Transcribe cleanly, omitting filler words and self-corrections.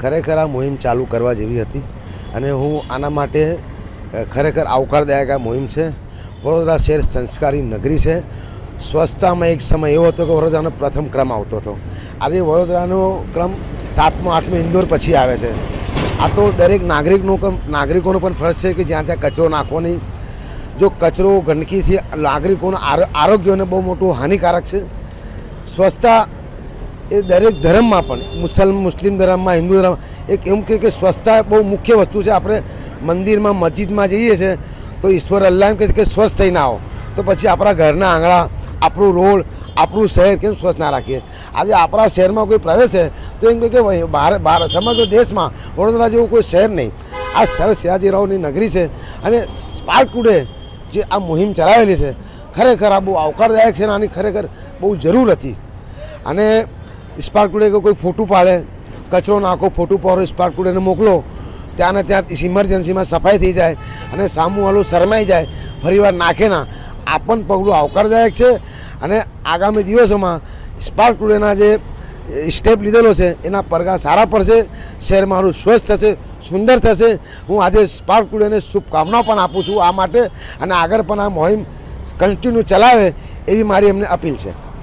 ખરેખર આ મુહિમ ચાલુ કરવા જેવી હતી અને હું આના માટે ખરેખર આવકારદાયક આ મુહિમ છે. વડોદરા શહેર સંસ્કારી નગરી છે. સ્વચ્છતામાં એક સમય એવો હતો કે વડોદરાનો પ્રથમ ક્રમ આવતો હતો. આજે વડોદરાનો ક્રમ 7મો 8મો ઇન્દોર પછી આવે છે. આ તો દરેક નાગરિકોનો પણ ફરજ છે કે જ્યાં ત્યાં કચરો નાખવો નહીં. જો કચરો ગંદકીથી નાગરિકોના આરોગ્યને બહુ મોટું હાનિકારક છે. સ્વચ્છતા એ દરેક ધર્મમાં પણ મુસ્લિમ ધર્મમાં, હિન્દુ ધર્મ એક એમ કે સ્વચ્છતા બહુ મુખ્ય વસ્તુ છે. આપણે મંદિરમાં મસ્જિદમાં જઈએ છીએ તો ઈશ્વર અલ્લાહ એમ કહે કે સ્વચ્છ થઈને આવો, તો પછી આપણા ઘરના આંગણા, આપણું રોડ, આપણું શહેર કેમ સ્વચ્છ ના રાખીએ? આજે આપણા શહેરમાં કોઈ પ્રવેશે તો એમ કહે કે બહાર સમગ્ર દેશમાં વડોદરા જેવું કોઈ શહેર નહીં. આ સર સયાજીરાવની નગરી છે અને સ્પાર્ક ટુડે જે આ મુહિમ ચલાવેલી છે ખરેખર આ બહુ આવકારદાયક છે અને આની ખરેખર બહુ જરૂર હતી. અને સ્પાર્ક ટુડે કોઈ ફોટું પાડે, કચરો નાખો, ફોટું પાડો, સ્પાર્ક ટુડેને મોકલો, ત્યાંને ત્યાં ઇમરજન્સીમાં સફાઈ થઈ જાય અને સામુવાળું શરમાઈ જાય, ફરીવાર નાખે ના. આ પણ પગલું આવકારદાયક છે અને આગામી દિવસોમાં સ્પાર્ક ટુડેના જે સ્ટેપ લીધેલો છે એના પડઘા સારા પડશે. શહેર મારું સ્વચ્છ થશે, સુંદર થશે. હું આજે સ્પાર્ક ટુડેને શુભકામનાઓ પણ આપું છું આ માટે અને આગળ પણ આ મોહિમ કન્ટિન્યુ ચલાવે એવી મારી એમને અપીલ છે.